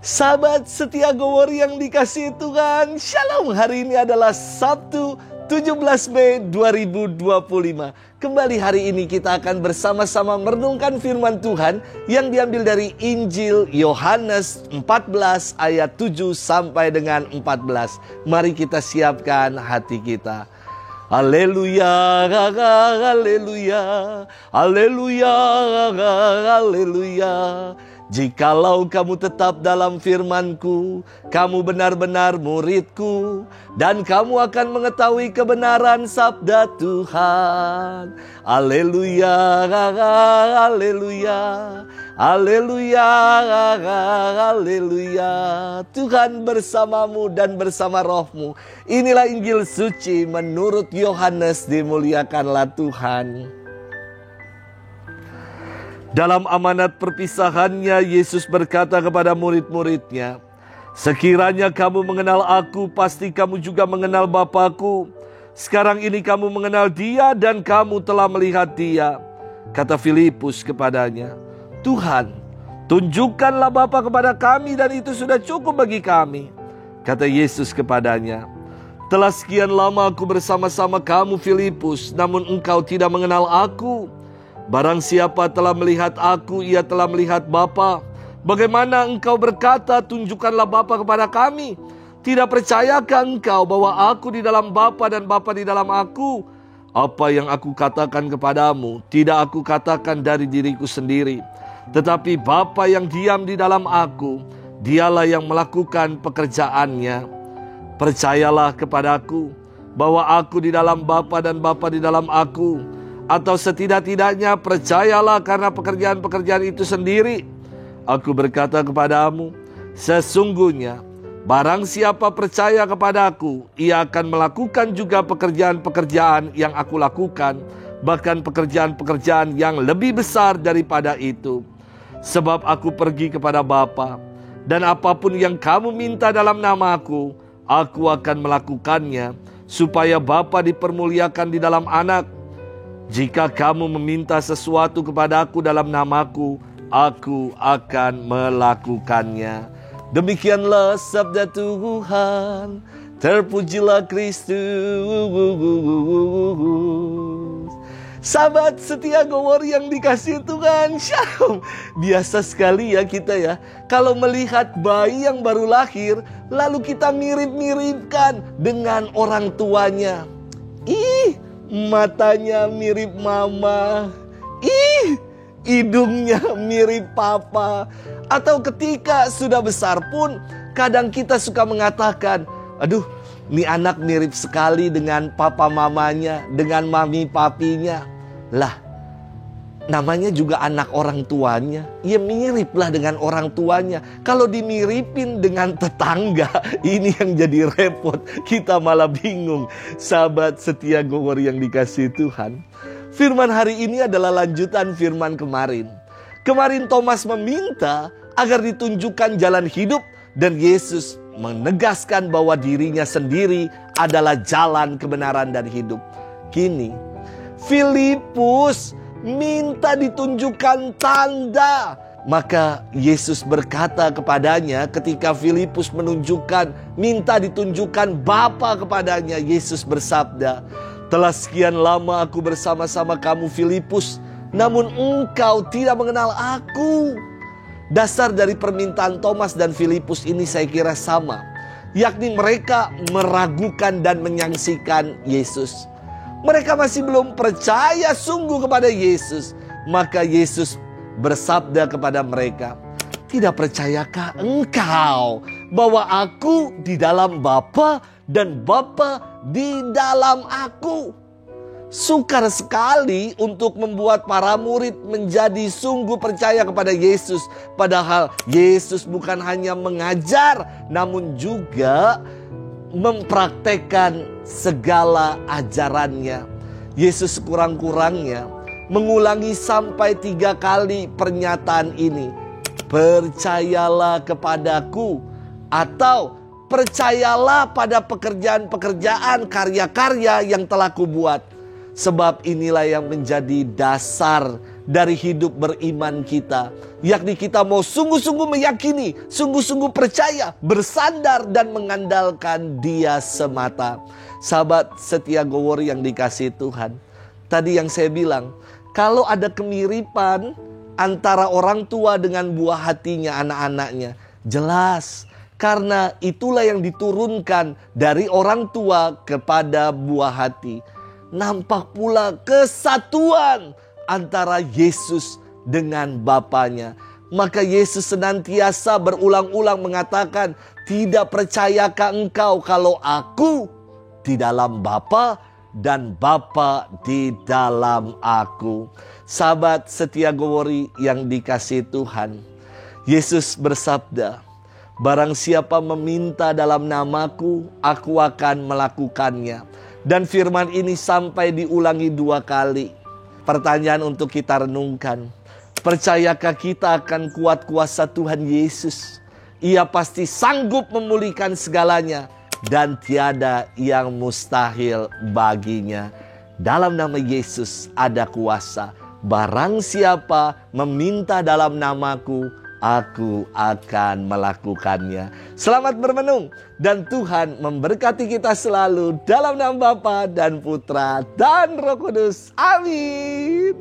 Sahabat setia Gowor yang dikasihi Tuhan, Shalom. Hari ini adalah Sabtu 17 Mei 2025. Kembali hari ini kita akan bersama-sama merenungkan firman Tuhan yang diambil dari Injil Yohanes 14 ayat 7 sampai dengan 14. Mari kita siapkan hati kita. Haleluya, haleluya, haleluya, haleluya. Jikalau kamu tetap dalam firman-Ku, kamu benar-benar murid-Ku, dan kamu akan mengetahui kebenaran sabda Tuhan. Haleluya, haleluya, haleluya, haleluya. Tuhan bersamamu dan bersama rohmu. Inilah Injil suci menurut Yohanes, dimuliakanlah Tuhan. Dalam amanat perpisahannya, Yesus berkata kepada murid-muridnya, "Sekiranya kamu mengenal aku, pasti kamu juga mengenal Bapa-Ku. Sekarang ini kamu mengenal Dia dan kamu telah melihat Dia." Kata Filipus kepadanya, "Tuhan, tunjukkanlah Bapa kepada kami dan itu sudah cukup bagi kami." Kata Yesus kepadanya, "Telah sekian lama aku bersama-sama kamu, Filipus, namun engkau tidak mengenal aku. Barang siapa telah melihat aku, ia telah melihat Bapa. Bagaimana engkau berkata, tunjukkanlah Bapa kepada kami? Tidak percayakah engkau bahwa aku di dalam Bapa dan Bapa di dalam aku? Apa yang aku katakan kepadamu, tidak aku katakan dari diriku sendiri. Tetapi Bapa yang diam di dalam aku, dialah yang melakukan pekerjaannya. Percayalah kepadaku, bahwa aku di dalam Bapa dan Bapa di dalam aku. Atau setidak-tidaknya percayalah karena pekerjaan-pekerjaan itu sendiri. Aku berkata kepadamu, sesungguhnya barang siapa percaya kepadaku, ia akan melakukan juga pekerjaan-pekerjaan yang aku lakukan, bahkan pekerjaan-pekerjaan yang lebih besar daripada itu. Sebab aku pergi kepada Bapa, dan apapun yang kamu minta dalam namaku, aku akan melakukannya, supaya Bapa dipermuliakan di dalam Anak. Jika kamu meminta sesuatu kepadaku dalam namaku, aku akan melakukannya." Demikianlah sabda Tuhan. Terpujilah Kristus. Sahabat setia Gowor yang dikasihi Tuhan, Shalom. Biasa sekali ya kita ya, kalau melihat bayi yang baru lahir, lalu kita mirip-miripkan dengan orang tuanya. Matanya mirip mama. Hidungnya mirip papa. Atau ketika sudah besar pun, kadang kita suka mengatakan, "Aduh, ini anak mirip sekali dengan papa mamanya, dengan mami papinya." Lah, namanya juga anak orang tuanya. Ya miriplah dengan orang tuanya. Kalau dimiripin dengan tetangga, ini yang jadi repot. Kita malah bingung. Sahabat setia Gowor yang dikasihi Tuhan, firman hari ini adalah lanjutan firman kemarin. Kemarin Thomas meminta agar ditunjukkan jalan hidup, dan Yesus menegaskan bahwa dirinya sendiri adalah jalan, kebenaran, dan hidup. Kini Filipus minta ditunjukkan tanda. Maka Yesus berkata kepadanya ketika Filipus minta ditunjukkan Bapa kepadanya, Yesus bersabda, "Telah sekian lama aku bersama-sama kamu, Filipus, namun engkau tidak mengenal aku." Dasar dari permintaan Thomas dan Filipus ini saya kira sama, yakni mereka meragukan dan menyaksikan Yesus. Mereka masih belum percaya sungguh kepada Yesus. Maka Yesus bersabda kepada mereka, "Tidak percayakah engkau bahwa aku di dalam Bapa dan Bapa di dalam aku?" Sukar sekali untuk membuat para murid menjadi sungguh percaya kepada Yesus. Padahal Yesus bukan hanya mengajar, namun juga mempraktekkan segala ajarannya. Yesus sekurang-kurangnya mengulangi sampai 3 kali pernyataan ini. "Percayalah kepadaku," atau "Percayalah pada pekerjaan-pekerjaan, karya-karya yang telah kubuat." Sebab inilah yang menjadi dasar dari hidup beriman kita. Yakni kita mau sungguh-sungguh meyakini, sungguh-sungguh percaya, bersandar dan mengandalkan Dia semata. Sahabat setia Gowori yang dikasihi Tuhan, tadi yang saya bilang, kalau ada kemiripan antara orang tua dengan buah hatinya anak-anaknya, jelas. Karena itulah yang diturunkan dari orang tua kepada buah hati. Nampak pula kesatuan antara Yesus dengan Bapanya. Maka Yesus senantiasa berulang-ulang mengatakan, tidak percayakah engkau kalau aku di dalam Bapa dan Bapa di dalam aku? Sahabat setia Gowori yang dikasihi Tuhan, Yesus bersabda, barang siapa meminta dalam namaku, aku akan melakukannya. Dan firman ini sampai diulangi 2 kali. Pertanyaan untuk kita renungkan, percayakah kita akan kuat kuasa Tuhan Yesus? Ia pasti sanggup memulihkan segalanya dan tiada yang mustahil baginya. Dalam nama Yesus ada kuasa. Barang siapa meminta dalam namaku, aku akan melakukannya. Selamat bermenung dan Tuhan memberkati kita selalu dalam nama Bapa dan Putra dan Roh Kudus. Amin.